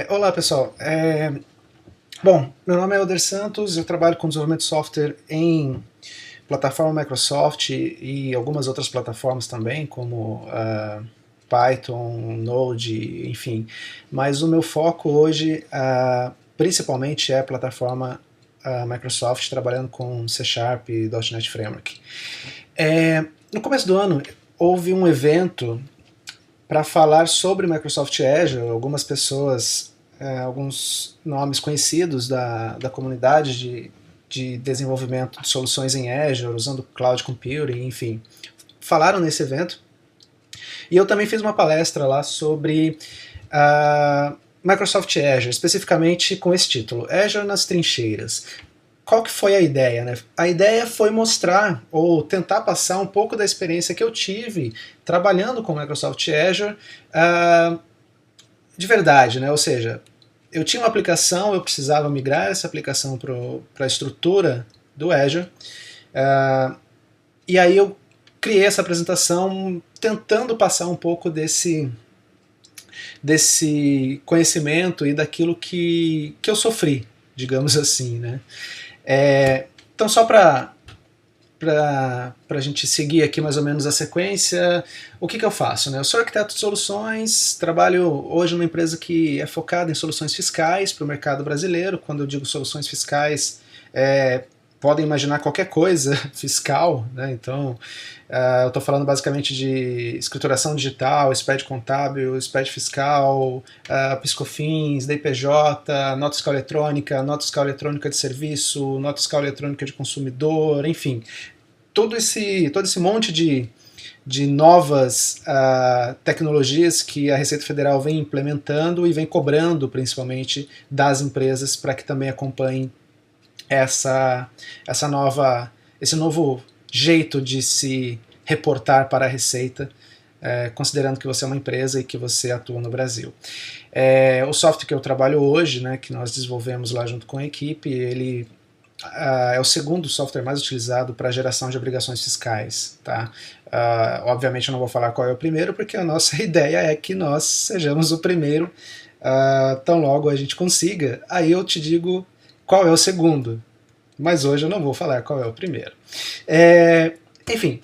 Olá pessoal, bom, meu nome é Elder Santos, eu trabalho com desenvolvimento de software em plataforma Microsoft e algumas outras plataformas também, como Python, Node, enfim. Mas o meu foco hoje principalmente é a plataforma Microsoft, trabalhando com C Sharp e .NET Framework. No começo do ano houve um evento para falar sobre Microsoft Azure. Algumas pessoas, alguns nomes conhecidos da comunidade de desenvolvimento de soluções em Azure, usando Cloud Computing, enfim, falaram nesse evento. E eu também fiz uma palestra lá sobre Microsoft Azure, especificamente com esse título, Azure nas trincheiras. Qual que foi a ideia, né? A ideia foi mostrar ou tentar passar um pouco da experiência que eu tive trabalhando com Microsoft Azure de verdade, né? Ou seja, eu tinha uma aplicação, eu precisava migrar essa aplicação para a estrutura do Azure, e aí eu criei essa apresentação tentando passar um pouco desse conhecimento e daquilo que eu sofri, digamos assim, né? Então, só para a gente seguir aqui mais ou menos a sequência, o que eu faço? Né? Eu sou arquiteto de soluções, trabalho hoje numa empresa que é focada em soluções fiscais para o mercado brasileiro. Quando eu digo soluções fiscais, podem imaginar qualquer coisa fiscal, né? Então eu estou falando basicamente de escrituração digital, SPED contábil, SPED fiscal, PiscoFins, DPJ, nota fiscal eletrônica de serviço, nota fiscal eletrônica de consumidor, enfim, todo esse monte de novas tecnologias que a Receita Federal vem implementando e vem cobrando principalmente das empresas para que também acompanhem esse novo jeito de se reportar para a Receita, considerando que você é uma empresa e que você atua no Brasil. O software que eu trabalho hoje, né, que nós desenvolvemos lá junto com a equipe, ele é o segundo software mais utilizado para geração de obrigações fiscais. Tá? Obviamente eu não vou falar qual é o primeiro, porque a nossa ideia é que nós sejamos o primeiro, tão logo a gente consiga, aí eu te digo qual é o segundo. Mas hoje eu não vou falar qual é o primeiro. Enfim,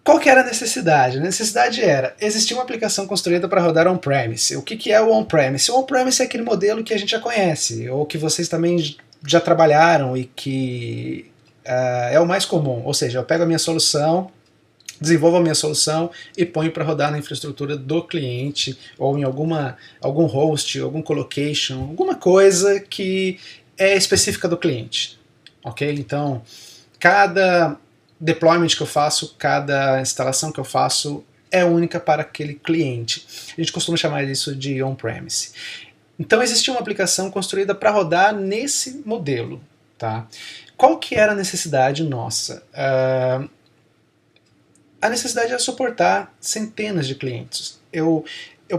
qual que era a necessidade? A necessidade era, existia uma aplicação construída para rodar on-premise. O que é o on-premise? O on-premise é aquele modelo que a gente já conhece, ou que vocês também já trabalharam e que é o mais comum. Ou seja, eu pego a minha solução, desenvolvo a minha solução e ponho para rodar na infraestrutura do cliente, ou em algum host, algum colocation, alguma coisa que é específica do cliente. Ok? Então, cada deployment que eu faço, cada instalação que eu faço é única para aquele cliente. A gente costuma chamar isso de on-premise. Então existia uma aplicação construída para rodar nesse modelo. Tá? Qual que era a necessidade nossa? A necessidade era suportar centenas de clientes. Eu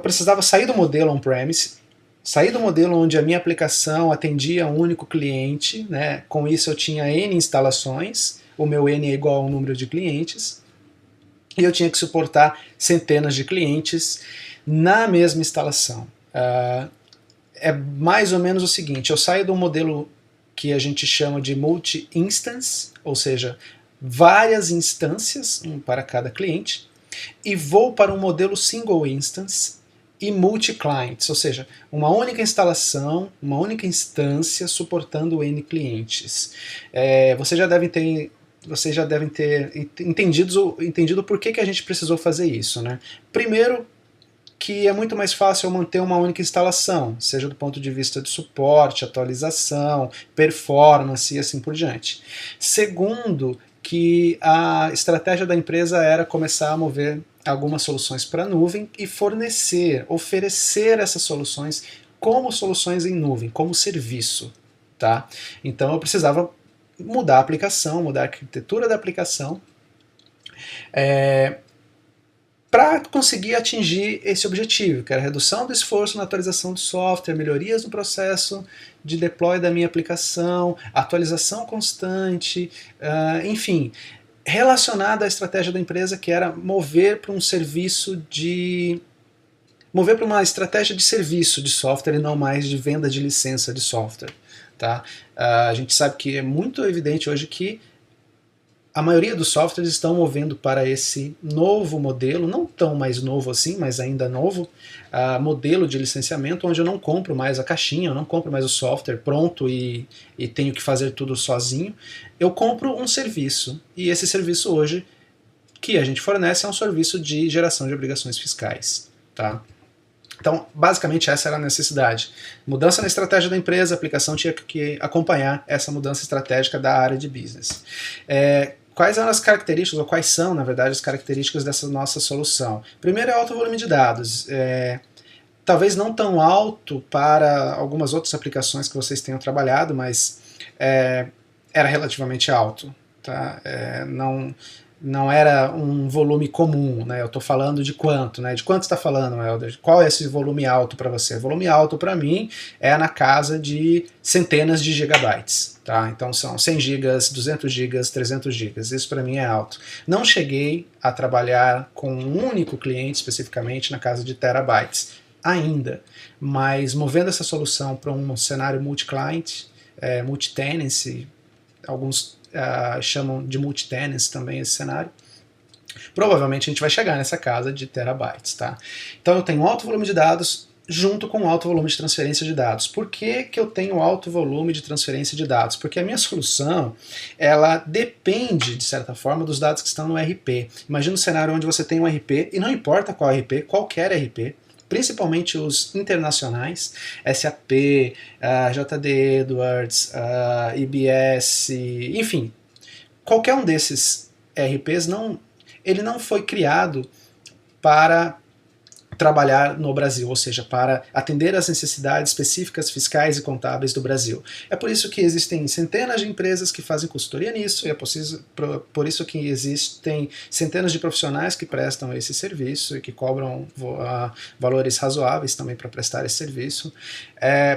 precisava sair do modelo on-premise, sair do modelo onde a minha aplicação atendia um único cliente, né? Com isso eu tinha N instalações, o meu N é igual ao número de clientes, e eu tinha que suportar centenas de clientes na mesma instalação. É mais ou menos o seguinte, eu saio do modelo que a gente chama de multi-instance, ou seja, várias instâncias, um para cada cliente, e vou para um modelo single instance e multi-clients, ou seja, uma única instalação, uma única instância suportando N clientes. Vocês já devem ter entendido por que a gente precisou fazer isso. Né? Primeiro, que é muito mais fácil manter uma única instalação, seja do ponto de vista de suporte, atualização, performance e assim por diante. Segundo, que a estratégia da empresa era começar a mover algumas soluções para a nuvem e oferecer essas soluções como soluções em nuvem, como serviço. Tá? Então eu precisava mudar a aplicação, mudar a arquitetura da aplicação, para conseguir atingir esse objetivo, que era a redução do esforço na atualização do software, melhorias no processo de deploy da minha aplicação, atualização constante, enfim, relacionado à estratégia da empresa, que era mover para um serviço de mover para uma estratégia de serviço de software e não mais de venda de licença de software. Tá? A gente sabe que é muito evidente hoje que a maioria dos softwares estão movendo para esse novo modelo, não tão mais novo assim, mas ainda novo, modelo de licenciamento, onde eu não compro mais a caixinha, eu não compro mais o software pronto e tenho que fazer tudo sozinho. Eu compro um serviço, e esse serviço hoje que a gente fornece é um serviço de geração de obrigações fiscais. Tá? Então, basicamente, essa era a necessidade. Mudança na estratégia da empresa, a aplicação tinha que acompanhar essa mudança estratégica da área de business. Quais eram as características, ou quais são, na verdade, as características dessa nossa solução? Primeiro é alto volume de dados. Talvez não tão alto para algumas outras aplicações que vocês tenham trabalhado, mas era relativamente alto. Tá? Não era um volume comum, né? Eu estou falando de quanto, né? De quanto está falando, Helder? Qual é esse volume alto para você? Volume alto para mim é na casa de centenas de gigabytes, tá? Então são 100 gigas, 200 gigas, 300 gigas. Isso para mim é alto. Não cheguei a trabalhar com um único cliente especificamente na casa de terabytes ainda, mas movendo essa solução para um cenário multi-client, multi-tenancy, alguns chamam de multi-tenants também esse cenário. Provavelmente a gente vai chegar nessa casa de terabytes. Tá? Então eu tenho um alto volume de dados junto com um alto volume de transferência de dados. Por que eu tenho alto volume de transferência de dados? Porque a minha solução ela depende, de certa forma, dos dados que estão no RP. Imagina um cenário onde você tem um RP, e não importa qual RP, qualquer RP, principalmente os internacionais, SAP, JD Edwards, IBS, enfim, qualquer um desses RPs, ele não foi criado para trabalhar no Brasil, ou seja, para atender às necessidades específicas fiscais e contábeis do Brasil. É por isso que existem centenas de empresas que fazem consultoria nisso, e é por isso que existem centenas de profissionais que prestam esse serviço e que cobram valores razoáveis também para prestar esse serviço,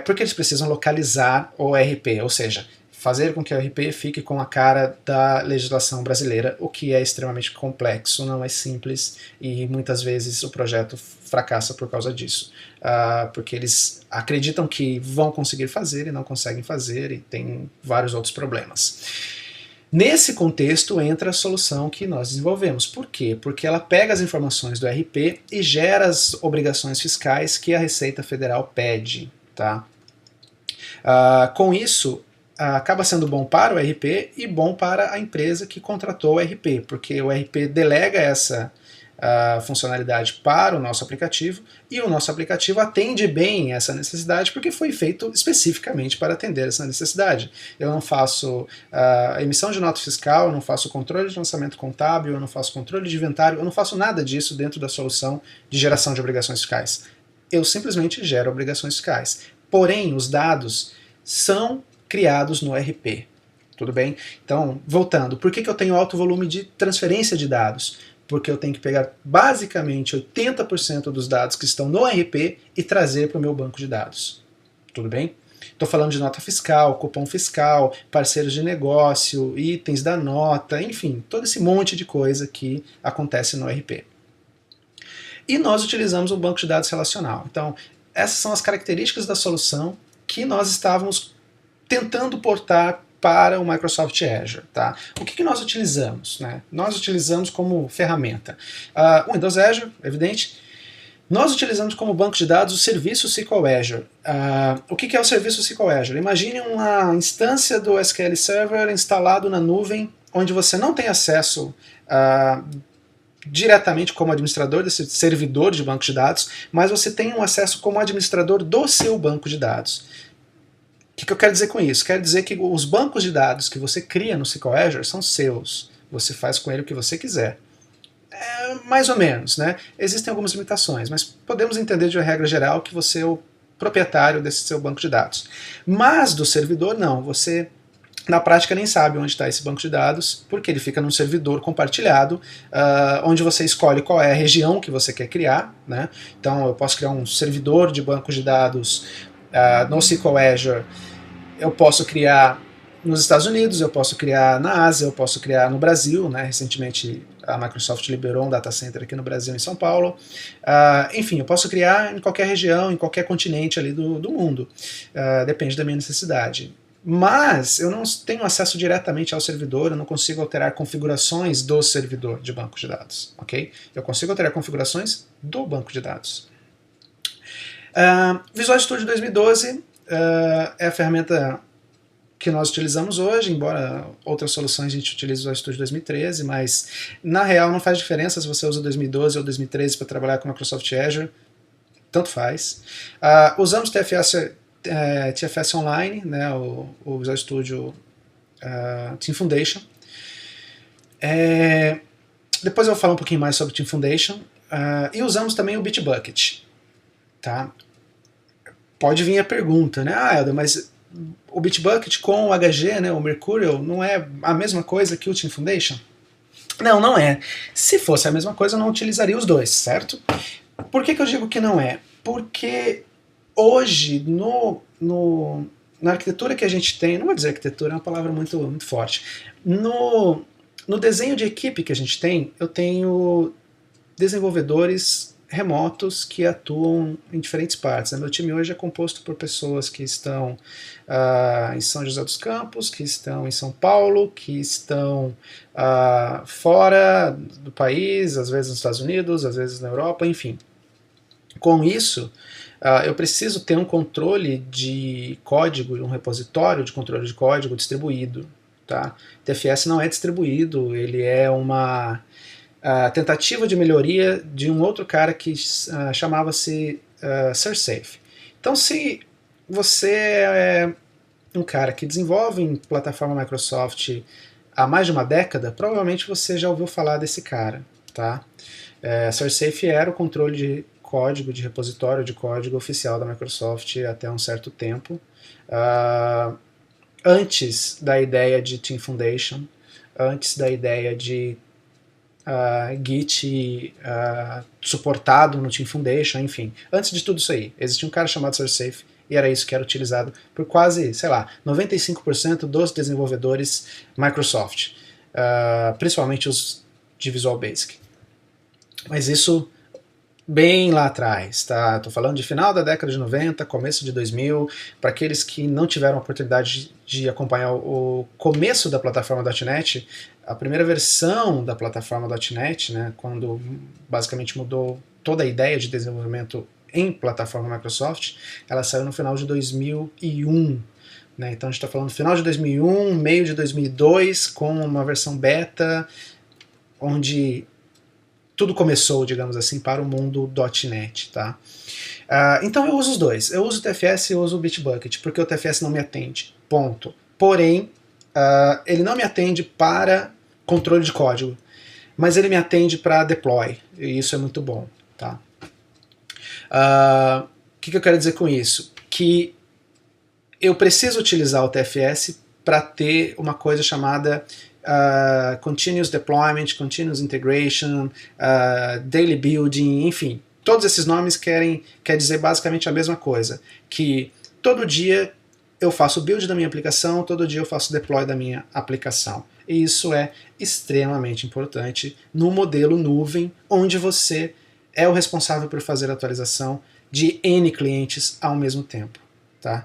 porque eles precisam localizar o RP, ou seja, fazer com que o RP fique com a cara da legislação brasileira, o que é extremamente complexo, não é simples, e muitas vezes o projeto fracassa por causa disso, porque eles acreditam que vão conseguir fazer e não conseguem fazer, e tem vários outros problemas. Nesse contexto entra a solução que nós desenvolvemos. Por quê? Porque ela pega as informações do RP e gera as obrigações fiscais que a Receita Federal pede. Tá? Com isso, acaba sendo bom para o RP e bom para a empresa que contratou o RP, porque o RP delega essa funcionalidade para o nosso aplicativo, e o nosso aplicativo atende bem essa necessidade porque foi feito especificamente para atender essa necessidade. Eu não faço emissão de nota fiscal, eu não faço controle de lançamento contábil, eu não faço controle de inventário, eu não faço nada disso dentro da solução de geração de obrigações fiscais. Eu simplesmente gero obrigações fiscais. Porém, os dados são criados no RP. Tudo bem? Então, voltando, por que eu tenho alto volume de transferência de dados? Porque eu tenho que pegar basicamente 80% dos dados que estão no RP e trazer para o meu banco de dados. Tudo bem? Estou falando de nota fiscal, cupom fiscal, parceiros de negócio, itens da nota, enfim, todo esse monte de coisa que acontece no RP. E nós utilizamos um banco de dados relacional. Então, essas são as características da solução que nós estávamos tentando portar para o Microsoft Azure. Tá? O que nós utilizamos? Né? Nós utilizamos como ferramenta o Windows Azure, evidente. Nós utilizamos como banco de dados o serviço SQL Azure. O que é o serviço SQL Azure? Imagine uma instância do SQL Server instalado na nuvem, onde você não tem acesso diretamente como administrador desse servidor de banco de dados, mas você tem um acesso como administrador do seu banco de dados. O que eu quero dizer com isso? Quero dizer que os bancos de dados que você cria no SQL Azure são seus. Você faz com ele o que você quiser. Mais ou menos, né? Existem algumas limitações, mas podemos entender de uma regra geral que você é o proprietário desse seu banco de dados. Mas do servidor, não. Você, na prática, nem sabe onde está esse banco de dados, porque ele fica num servidor compartilhado, onde você escolhe qual é a região que você quer criar. Né? Então, eu posso criar um servidor de banco de dados no SQL Azure. Eu posso criar nos Estados Unidos, eu posso criar na Ásia, eu posso criar no Brasil, né? Recentemente A Microsoft liberou um data center aqui no Brasil, em São Paulo. Enfim, eu posso criar em qualquer região, em qualquer continente ali do mundo. Depende da minha necessidade. Mas eu não tenho acesso diretamente ao servidor, eu não consigo alterar configurações do servidor de banco de dados, ok? Eu consigo alterar configurações do banco de dados. Visual Studio 2012 é a ferramenta que nós utilizamos hoje, embora outras soluções a gente utilize o Visual Studio 2013, mas na real não faz diferença se você usa 2012 ou 2013 para trabalhar com Microsoft Azure, tanto faz. Usamos TFS Online, né, o Visual Studio Team Foundation. Depois eu vou falar um pouquinho mais sobre o Team Foundation. E usamos também o Bitbucket. Tá? Pode vir a pergunta, né? Helder, mas o Bitbucket com o HG, né, o Mercurial, não é a mesma coisa que o Team Foundation? Não, não é. Se fosse a mesma coisa, eu não utilizaria os dois, certo? Por que eu digo que não é? Porque hoje, na arquitetura que a gente tem, não vou dizer arquitetura, é uma palavra muito, muito forte, no desenho de equipe que a gente tem, eu tenho desenvolvedores remotos que atuam em diferentes partes. Meu time hoje é composto por pessoas que estão em São José dos Campos, que estão em São Paulo, que estão fora do país, às vezes nos Estados Unidos, às vezes na Europa, enfim. Com isso, eu preciso ter um controle de código, um repositório de controle de código distribuído. Tá? TFS não é distribuído, ele é uma tentativa de melhoria de um outro cara que chamava-se SerSafe. Então, se você é um cara que desenvolve em plataforma Microsoft há mais de uma década, provavelmente você já ouviu falar desse cara. Tá? SerSafe era o controle de código, de repositório de código oficial da Microsoft até um certo tempo, antes da ideia de Team Foundation, antes da ideia de Git suportado no Team Foundation, enfim. Antes de tudo isso aí, existia um cara chamado SerSafe e era isso que era utilizado por quase, sei lá, 95% dos desenvolvedores Microsoft, principalmente os de Visual Basic. Mas isso bem lá atrás, tá? Estou falando de final da década de 90, começo de 2000, para aqueles que não tiveram a oportunidade de acompanhar o começo da plataforma .NET, a primeira versão da plataforma .NET, né, quando basicamente mudou toda a ideia de desenvolvimento em plataforma Microsoft, ela saiu no final de 2001. Né? Então a gente está falando final de 2001, meio de 2002, com uma versão beta, onde tudo começou, digamos assim, para o mundo .NET, tá? Então eu uso os dois. Eu uso o TFS e eu uso o Bitbucket, porque o TFS não me atende, ponto. Porém, ele não me atende para controle de código, mas ele me atende para deploy, e isso é muito bom, tá? O que eu quero dizer com isso? Que eu preciso utilizar o TFS para ter uma coisa chamada Continuous Deployment, Continuous Integration, Daily Building, enfim. Todos esses nomes quer dizer basicamente a mesma coisa, que todo dia eu faço build da minha aplicação, todo dia eu faço deploy da minha aplicação. E isso é extremamente importante no modelo nuvem, onde você é o responsável por fazer a atualização de N clientes ao mesmo tempo. Tá?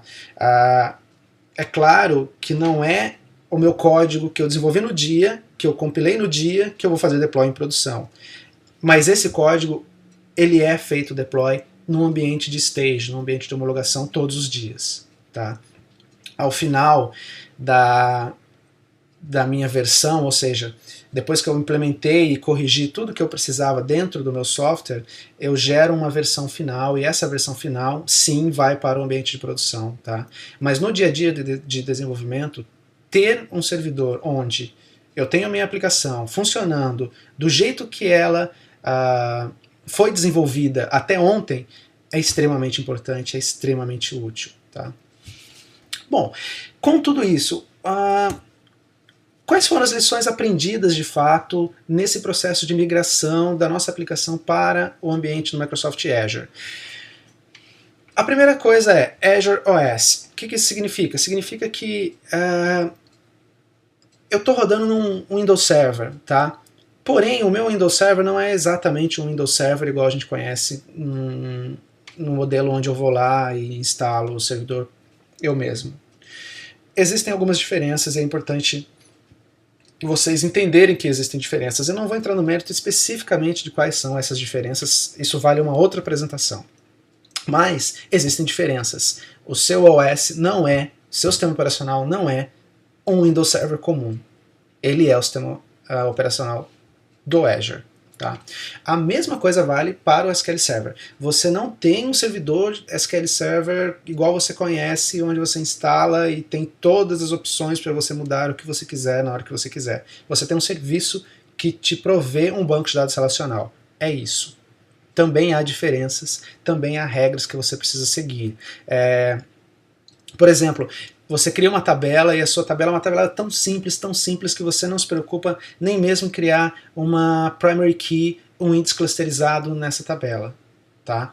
É claro que não é o meu código que eu desenvolvi no dia, que eu compilei no dia, que eu vou fazer deploy em produção. Mas esse código, ele é feito deploy num ambiente de stage, num ambiente de homologação todos os dias. Tá? Ao final da minha versão, ou seja, depois que eu implementei e corrigi tudo que eu precisava dentro do meu software, eu gero uma versão final, e essa versão final, sim, vai para o ambiente de produção. Tá? Mas no dia a dia de desenvolvimento, ter um servidor onde eu tenho a minha aplicação funcionando do jeito que ela foi desenvolvida até ontem é extremamente importante, é extremamente útil. Tá? Bom, com tudo isso, quais foram as lições aprendidas de fato nesse processo de migração da nossa aplicação para o ambiente do Microsoft Azure? A primeira coisa é Azure OS. O que isso significa? Significa que eu estou rodando num Windows Server, tá? Porém, o meu Windows Server não é exatamente um Windows Server igual a gente conhece no modelo onde eu vou lá e instalo o servidor eu mesmo. Existem algumas diferenças e é importante vocês entenderem que existem diferenças. Eu não vou entrar no mérito especificamente de quais são essas diferenças, isso vale uma outra apresentação. Mas existem diferenças. O seu OS não é, seu sistema operacional não é um Windows Server comum. Ele é o sistema operacional do Azure. Tá? A mesma coisa vale para o SQL Server. Você não tem um servidor SQL Server igual você conhece, onde você instala e tem todas as opções para você mudar o que você quiser na hora que você quiser. Você tem um serviço que te provê um banco de dados relacional. É isso. Também há diferenças, também há regras que você precisa seguir. Por exemplo, você cria uma tabela e a sua tabela é uma tabela tão simples que você não se preocupa nem mesmo em criar uma primary key, um índice clusterizado nessa tabela. Tá?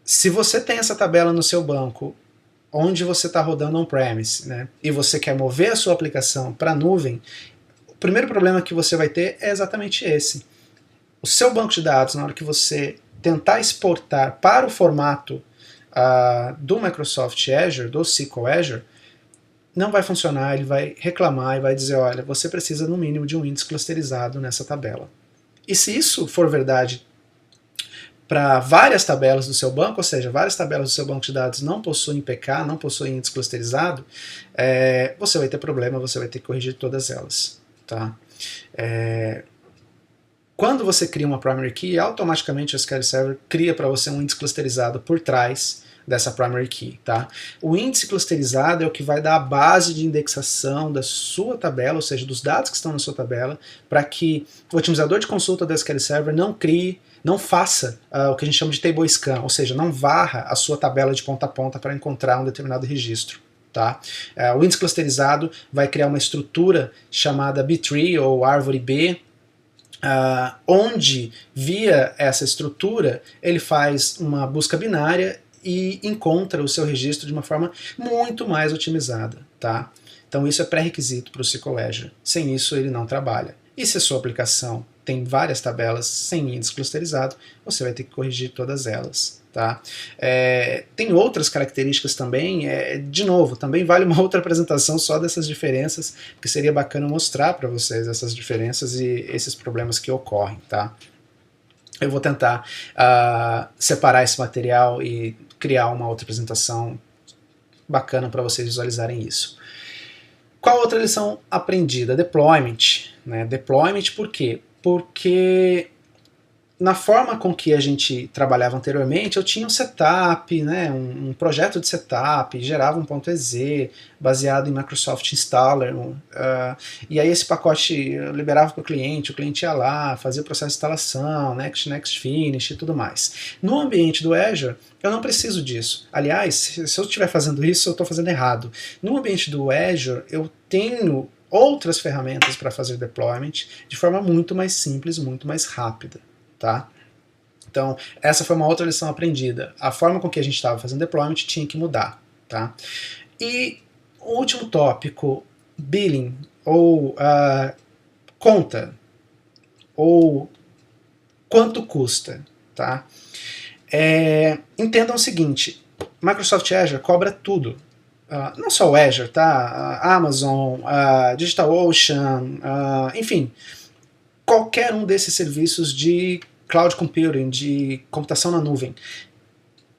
Se você tem essa tabela no seu banco, onde você está rodando on-premise, né, e você quer mover a sua aplicação para a nuvem, o primeiro problema que você vai ter é exatamente esse. O seu banco de dados, na hora que você tentar exportar para o formato do Microsoft Azure, do SQL Azure, não vai funcionar, ele vai reclamar e vai dizer, olha, você precisa no mínimo de um índice clusterizado nessa tabela. E se isso for verdade para várias tabelas do seu banco, ou seja, várias tabelas do seu banco de dados não possuem PK, não possuem índice clusterizado, você vai ter problema, você vai ter que corrigir todas elas. Tá? Quando você cria uma primary key, automaticamente o SQL Server cria para você um índice clusterizado por trás dessa primary key. Tá? O índice clusterizado é o que vai dar a base de indexação da sua tabela, ou seja, dos dados que estão na sua tabela, para que o otimizador de consulta do SQL Server não faça o que a gente chama de table scan, ou seja, não varra a sua tabela de ponta a ponta para encontrar um determinado registro. Tá? O índice clusterizado vai criar uma estrutura chamada B-tree ou árvore B, onde, via essa estrutura, ele faz uma busca binária e encontra o seu registro de uma forma muito mais otimizada. Tá? Então isso é pré-requisito para o SQL Azure. Sem isso ele não trabalha. E se a sua aplicação tem várias tabelas sem índice clusterizado, você vai ter que corrigir todas elas. Tá? Tem outras características também, de novo, também vale uma outra apresentação só dessas diferenças, porque seria bacana mostrar para vocês essas diferenças e esses problemas que ocorrem. Tá? Eu vou tentar separar esse material e criar uma outra apresentação bacana para vocês visualizarem isso. Qual outra lição aprendida? Deployment. Né? Deployment por quê? Porque na forma com que a gente trabalhava anteriormente, eu tinha um setup, né, um projeto de setup, gerava um .ez baseado em Microsoft Installer, e aí esse pacote eu liberava para o cliente ia lá, fazia o processo de instalação, next, finish e tudo mais. No ambiente do Azure, eu não preciso disso. Aliás, se eu estiver fazendo isso, eu estou fazendo errado. No ambiente do Azure, eu tenho outras ferramentas para fazer deployment de forma muito mais simples, muito mais rápida. Tá? Então, essa foi uma outra lição aprendida. A forma com que a gente estava fazendo deployment tinha que mudar. Tá? E o último tópico, billing, ou conta, ou quanto custa. Tá? Entendam o seguinte, Microsoft Azure cobra tudo. Não só o Azure, tá? Amazon, DigitalOcean, enfim, qualquer um desses serviços de cloud computing, de computação na nuvem,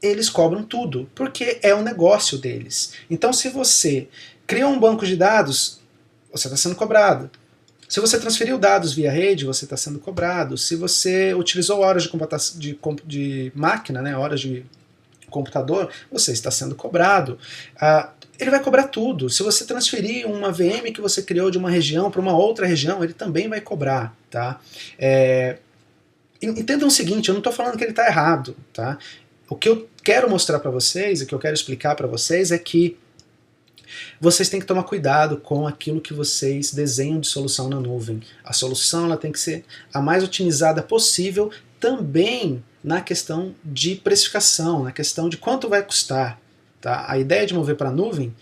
eles cobram tudo, porque é o negócio deles. Então, se você cria um banco de dados, você está sendo cobrado. Se você transferiu dados via rede, você está sendo cobrado. Se você utilizou horas de máquina, né, horas de computador, você está sendo cobrado. Ele vai cobrar tudo. Se você transferir uma VM que você criou de uma região para uma outra região, ele também vai cobrar. Tá? Entendam o seguinte, eu não estou falando que ele está errado. Tá? O que eu quero mostrar para vocês, o que eu quero explicar para vocês é que vocês têm que tomar cuidado com aquilo que vocês desenham de solução na nuvem. A solução ela tem que ser a mais otimizada possível também na questão de precificação, na questão de quanto vai custar. Tá? A ideia de mover para a nuvem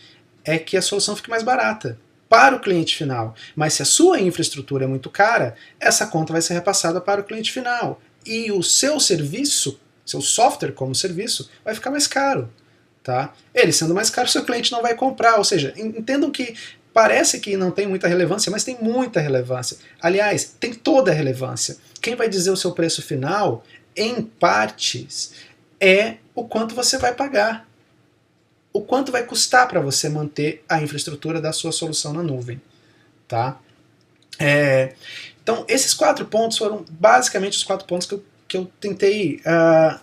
é que a solução fique mais barata. para o cliente final. Mas se a sua infraestrutura é muito cara, essa conta vai ser repassada para o cliente final. E o seu serviço, seu software como serviço, vai ficar mais caro. Tá? Ele sendo mais caro, seu cliente não vai comprar. Ou seja, entendam que parece que não tem muita relevância, mas tem muita relevância. Aliás, tem toda a relevância. Quem vai dizer o seu preço final, em partes, é o quanto você vai pagar. O quanto vai custar para você manter a infraestrutura da sua solução na nuvem. Tá? Então, esses 4 pontos foram basicamente os 4 pontos que eu tentei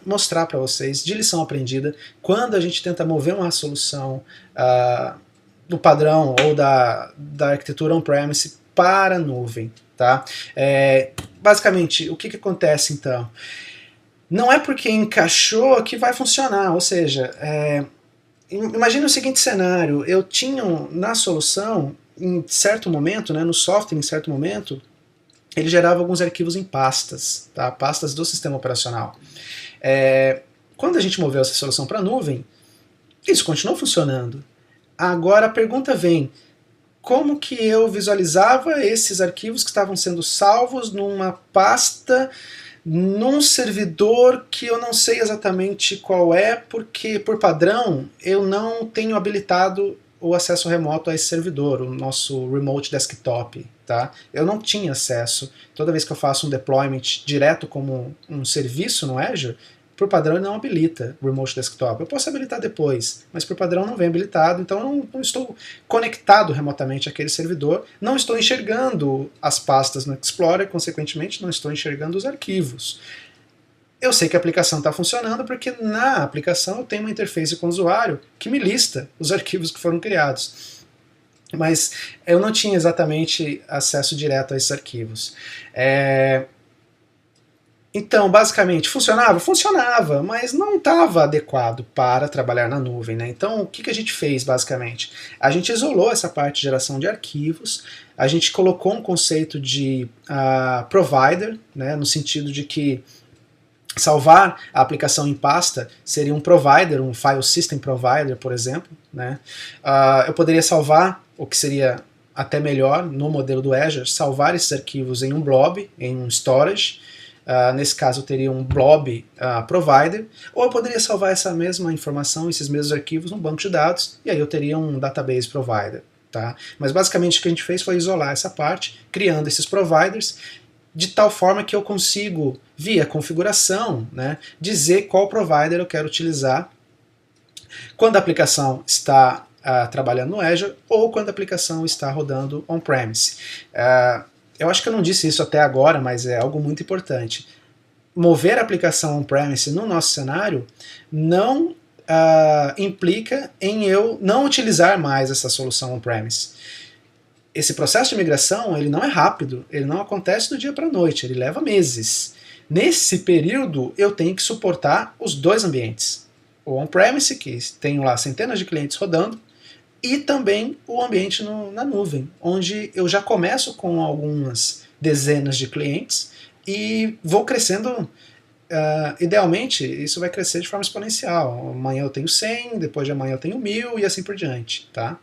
mostrar para vocês de lição aprendida quando a gente tenta mover uma solução do padrão ou da arquitetura on-premise para a nuvem. Tá? Basicamente, o que acontece então? Não é porque encaixou que vai funcionar, ou seja, imagine o seguinte cenário, eu tinha na solução, em certo momento, né, no software, em certo momento, ele gerava alguns arquivos em pastas, tá? Pastas do sistema operacional. Quando a gente moveu essa solução para a nuvem, isso continuou funcionando. Agora a pergunta vem, como que eu visualizava esses arquivos que estavam sendo salvos numa pasta, num servidor que eu não sei exatamente qual é, porque por padrão eu não tenho habilitado o acesso remoto a esse servidor, o nosso Remote Desktop. Tá? Eu não tinha acesso. Toda vez que eu faço um deployment direto como um serviço no Azure, por padrão ele não habilita o Remote Desktop. Eu posso habilitar depois, mas por padrão não vem habilitado, então eu não estou conectado remotamente àquele servidor, não estou enxergando as pastas no Explorer, consequentemente não estou enxergando os arquivos. Eu sei que a aplicação está funcionando porque na aplicação eu tenho uma interface com o usuário que me lista os arquivos que foram criados. Mas eu não tinha exatamente acesso direto a esses arquivos. Então, basicamente, funcionava? Funcionava, mas não estava adequado para trabalhar na nuvem. Né? Então, o que a gente fez, basicamente? A gente isolou essa parte de geração de arquivos, a gente colocou um conceito de provider, né, no sentido de que salvar a aplicação em pasta seria um provider, um file system provider, por exemplo. Né? Eu poderia salvar, o que seria até melhor no modelo do Azure, salvar esses arquivos em um blob, em um storage. Nesse caso eu teria um blob provider, ou eu poderia salvar essa mesma informação, esses mesmos arquivos num banco de dados, e aí eu teria um database provider. Tá? Mas basicamente o que a gente fez foi isolar essa parte, criando esses providers, de tal forma que eu consigo, via configuração, né, dizer qual provider eu quero utilizar quando a aplicação está trabalhando no Azure ou quando a aplicação está rodando on-premise. Eu acho que eu não disse isso até agora, mas é algo muito importante. Mover a aplicação on-premise no nosso cenário não implica em eu não utilizar mais essa solução on-premise. Esse processo de migração ele não é rápido, ele não acontece do dia para a noite, ele leva meses. Nesse período eu tenho que suportar os dois ambientes. O on-premise, que tenho lá centenas de clientes rodando, e também o ambiente na nuvem, onde eu já começo com algumas dezenas de clientes e vou crescendo. Idealmente, isso vai crescer de forma exponencial. Amanhã eu tenho 100, depois de amanhã eu tenho 1000 e assim por diante. Tá?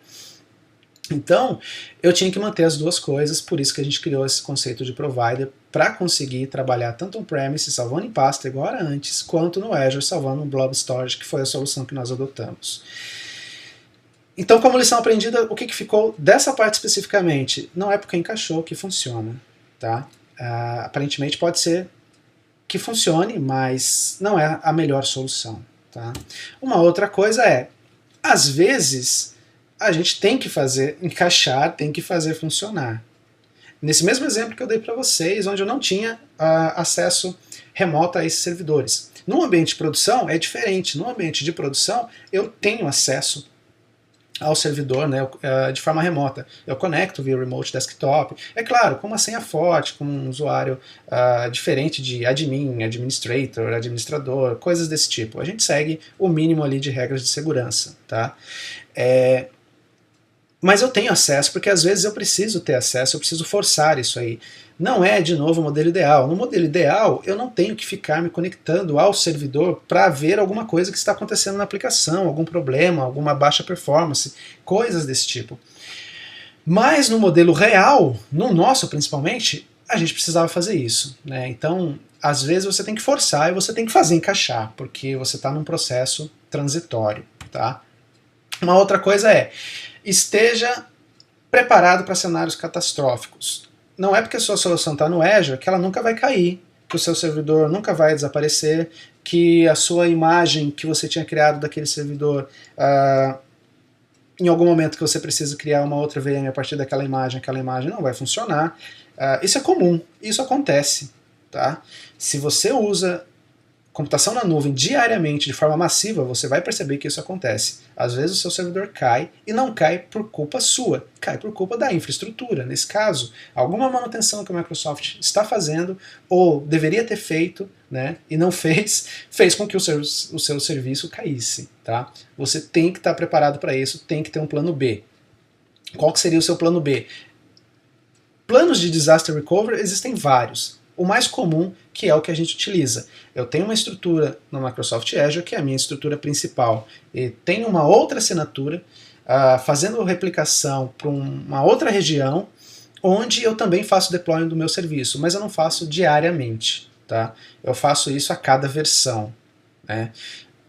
Então, eu tinha que manter as duas coisas, por isso que a gente criou esse conceito de provider para conseguir trabalhar tanto on-premise, salvando em pasta igual era antes, quanto no Azure, salvando um blob storage, que foi a solução que nós adotamos. Então, como lição aprendida, o que ficou dessa parte especificamente? Não é porque encaixou que funciona. Tá? Aparentemente pode ser que funcione, mas não é a melhor solução. Tá? Uma outra coisa é, às vezes, a gente tem que fazer encaixar, tem que fazer funcionar. Nesse mesmo exemplo que eu dei para vocês, onde eu não tinha acesso remoto a esses servidores. No ambiente de produção é diferente. No ambiente de produção eu tenho acesso ao servidor, né, de forma remota. Eu conecto via Remote Desktop. É claro, com uma senha forte, com um usuário diferente de admin, administrator, administrador, coisas desse tipo. A gente segue o mínimo ali de regras de segurança. Tá? Mas eu tenho acesso, porque às vezes eu preciso ter acesso, eu preciso forçar isso aí. Não é, de novo, o modelo ideal. No modelo ideal, eu não tenho que ficar me conectando ao servidor para ver alguma coisa que está acontecendo na aplicação, algum problema, alguma baixa performance, coisas desse tipo. Mas no modelo real, no nosso principalmente, a gente precisava fazer isso, né? Então, às vezes você tem que forçar e você tem que fazer encaixar, porque você está num processo transitório, tá? Uma outra coisa é, esteja preparado para cenários catastróficos. Não é porque a sua solução está no Azure que ela nunca vai cair, que o seu servidor nunca vai desaparecer, que a sua imagem que você tinha criado daquele servidor, em algum momento que você precisa criar uma outra VM a partir daquela imagem, aquela imagem não vai funcionar. Isso é comum, isso acontece. Tá? Se você usa computação na nuvem diariamente, de forma massiva, você vai perceber que isso acontece. Às vezes o seu servidor cai, e não cai por culpa sua, cai por culpa da infraestrutura. Nesse caso, alguma manutenção que a Microsoft está fazendo, ou deveria ter feito, né, e não fez, fez com que o seu serviço caísse. Tá? Você tem que estar preparado para isso, tem que ter um plano B. Qual que seria o seu plano B? Planos de disaster recovery existem vários. O mais comum, que é o que a gente utiliza. Eu tenho uma estrutura no Microsoft Azure, que é a minha estrutura principal, e tenho uma outra assinatura fazendo replicação para uma outra região, onde eu também faço deployment do meu serviço, mas eu não faço diariamente. Tá? Eu faço isso a cada versão. Né?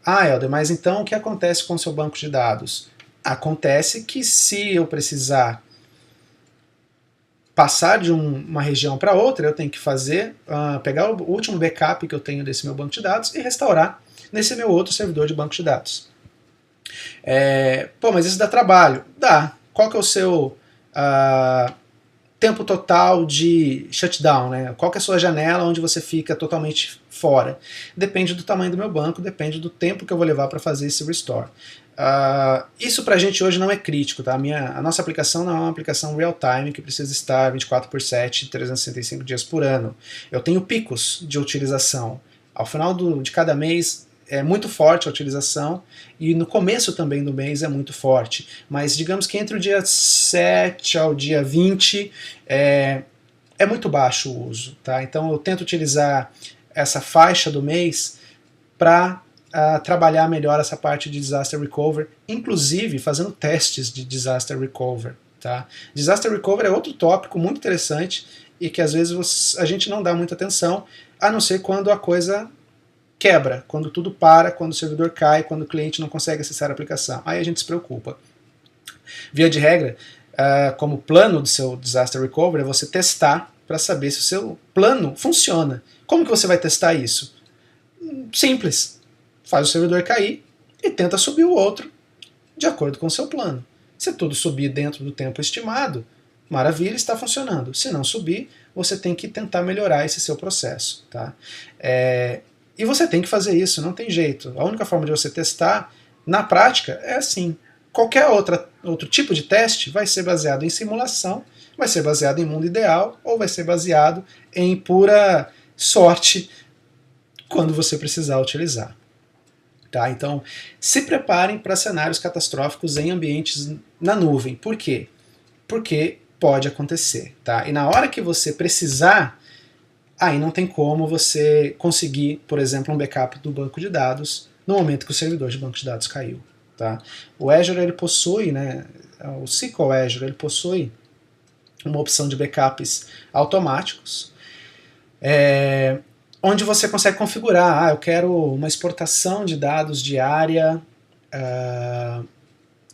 Helder, mas então o que acontece com o seu banco de dados? Acontece que se eu precisar passar de uma região para outra, eu tenho que fazer, pegar o último backup que eu tenho desse meu banco de dados e restaurar nesse meu outro servidor de banco de dados. Mas isso dá trabalho? Dá. Qual que é o seu tempo total de shutdown? Né? Qual que é a sua janela onde você fica totalmente fora? Depende do tamanho do meu banco, depende do tempo que eu vou levar para fazer esse restore. Isso pra gente hoje não é crítico, tá? A nossa aplicação não é uma aplicação real-time que precisa estar 24/7, 365 dias por ano. Eu tenho picos de utilização. Ao final de cada mês é muito forte a utilização e no começo também do mês é muito forte. Mas digamos que entre o dia 7 ao dia 20 é muito baixo o uso, tá? Então eu tento utilizar essa faixa do mês para trabalhar melhor essa parte de disaster recovery, inclusive fazendo testes de disaster recovery. Tá? Disaster recovery é outro tópico muito interessante e que às vezes a gente não dá muita atenção, a não ser quando a coisa quebra, quando tudo para, quando o servidor cai, quando o cliente não consegue acessar a aplicação. Aí a gente se preocupa. Via de regra, como plano do seu disaster recovery, é você testar para saber se o seu plano funciona. Como que você vai testar isso? Simples. Faz o servidor cair e tenta subir o outro de acordo com o seu plano. Se tudo subir dentro do tempo estimado, maravilha, está funcionando. Se não subir, você tem que tentar melhorar esse seu processo. Tá? E você tem que fazer isso, não tem jeito. A única forma de você testar, na prática, é assim. Qualquer outro tipo de teste vai ser baseado em simulação, vai ser baseado em mundo ideal, ou vai ser baseado em pura sorte quando você precisar utilizar. Tá? Então, se preparem para cenários catastróficos em ambientes na nuvem. Por quê? Porque pode acontecer. Tá? E na hora que você precisar, aí não tem como você conseguir, por exemplo, um backup do banco de dados no momento que o servidor de banco de dados caiu. Tá? O Azure ele possui, né, o SQL Azure ele possui uma opção de backups automáticos, onde você consegue configurar, eu quero uma exportação de dados diária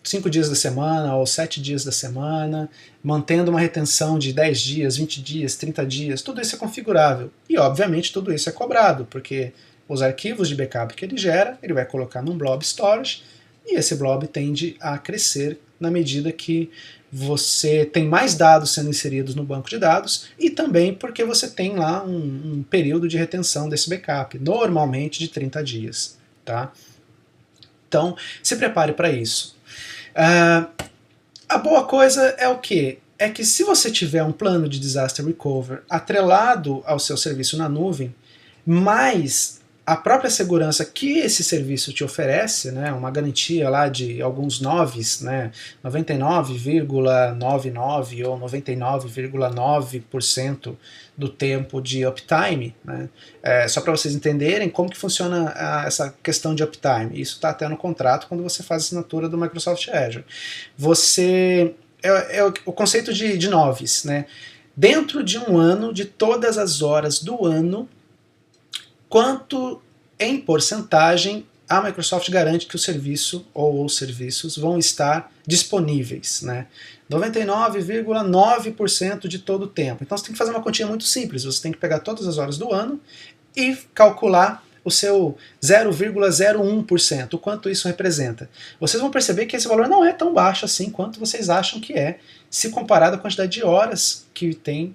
5 dias da semana ou 7 dias da semana, mantendo uma retenção de 10 dias, 20 dias, 30 dias, tudo isso é configurável. E obviamente tudo isso é cobrado, porque os arquivos de backup que ele gera, ele vai colocar num blob storage, e esse blob tende a crescer na medida que você tem mais dados sendo inseridos no banco de dados e também porque você tem lá um período de retenção desse backup, normalmente de 30 dias. Tá? Então, se prepare para isso. A boa coisa é o quê? É que se você tiver um plano de disaster recovery atrelado ao seu serviço na nuvem, mais a própria segurança que esse serviço te oferece, né, uma garantia lá de alguns noves, né, 99,99 ou 99,9% do tempo de uptime, né, só para vocês entenderem como que funciona essa questão de uptime. Isso está até no contrato quando você faz a assinatura do Microsoft Azure. Você é o conceito de noves, né? Dentro de um ano, de todas as horas do ano, quanto em porcentagem a Microsoft garante que o serviço ou os serviços vão estar disponíveis, né? 99,9% de todo o tempo. Então você tem que fazer uma continha muito simples, você tem que pegar todas as horas do ano e calcular o seu 0,01%, o quanto isso representa. Vocês vão perceber que esse valor não é tão baixo assim quanto vocês acham que é, se comparado à quantidade de horas que tem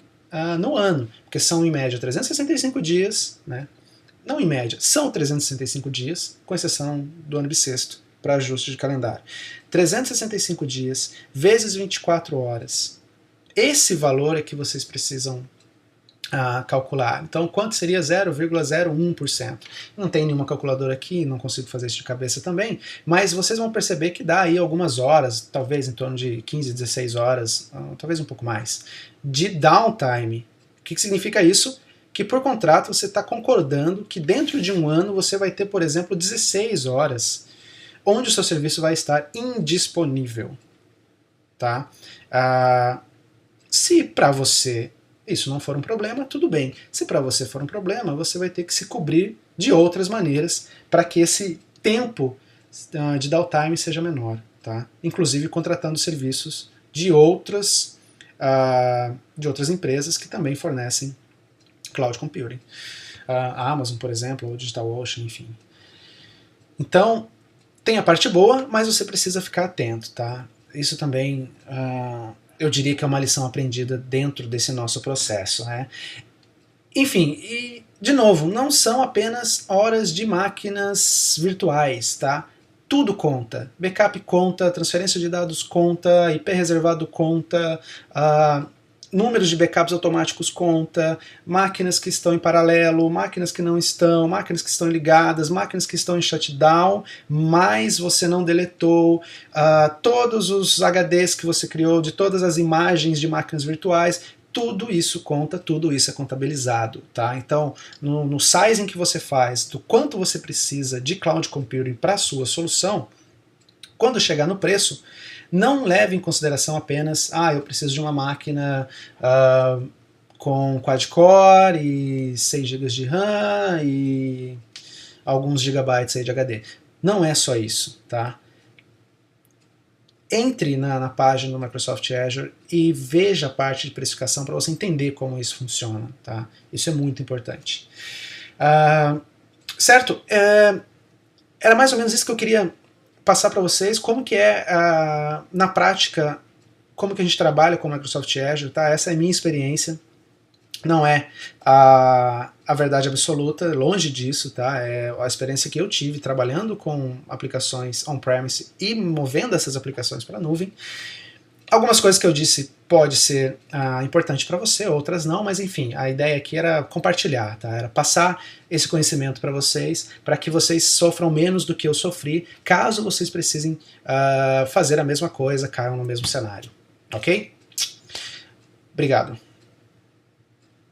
no ano, porque são em média 365 dias, né? Não em média, são 365 dias, com exceção do ano bissexto, para ajuste de calendário. 365 dias vezes 24 horas. Esse valor é que vocês precisam calcular. Então, quanto seria 0,01%? Não tem nenhuma calculadora aqui, não consigo fazer isso de cabeça também, mas vocês vão perceber que dá aí algumas horas, talvez em torno de 15, 16 horas, talvez um pouco mais, de downtime. O que significa isso? Que por contrato você está concordando que dentro de um ano você vai ter, por exemplo, 16 horas onde o seu serviço vai estar indisponível. Tá? Se para você isso não for um problema, tudo bem. Se para você for um problema, você vai ter que se cobrir de outras maneiras para que esse tempo de downtime seja menor. Tá? Inclusive contratando serviços de outras empresas que também fornecem cloud computing. A Amazon, por exemplo, ou DigitalOcean, enfim. Então, tem a parte boa, mas você precisa ficar atento, tá? Isso também, eu diria que é uma lição aprendida dentro desse nosso processo, né? Enfim, e, de novo, não são apenas horas de máquinas virtuais, tá? Tudo conta. Backup conta, transferência de dados conta, IP reservado conta, números de backups automáticos conta, máquinas que estão em paralelo, máquinas que não estão, máquinas que estão ligadas, máquinas que estão em shutdown, mas você não deletou, todos os HDs que você criou, de todas as imagens de máquinas virtuais, tudo isso conta, tudo isso é contabilizado. Tá? Então, no sizing que você faz, do quanto você precisa de cloud computing para a sua solução, quando chegar no preço, não leve em consideração apenas, eu preciso de uma máquina com quad-core e 6 GB de RAM e alguns gigabytes aí de HD. Não é só isso, tá? Entre na página do Microsoft Azure e veja a parte de precificação para você entender como isso funciona, tá? Isso é muito importante. Certo? Era mais ou menos isso que eu queria passar para vocês, como que é, na prática, como que a gente trabalha com o Microsoft Azure, tá? Essa é a minha experiência, não é a verdade absoluta, longe disso, tá? É a experiência que eu tive trabalhando com aplicações on-premise e movendo essas aplicações para a nuvem. Algumas coisas que eu disse pode ser importante para você, outras não, mas enfim, a ideia aqui era compartilhar, tá? Era passar esse conhecimento para vocês, para que vocês sofram menos do que eu sofri, caso vocês precisem fazer a mesma coisa, caiam no mesmo cenário, ok? Obrigado.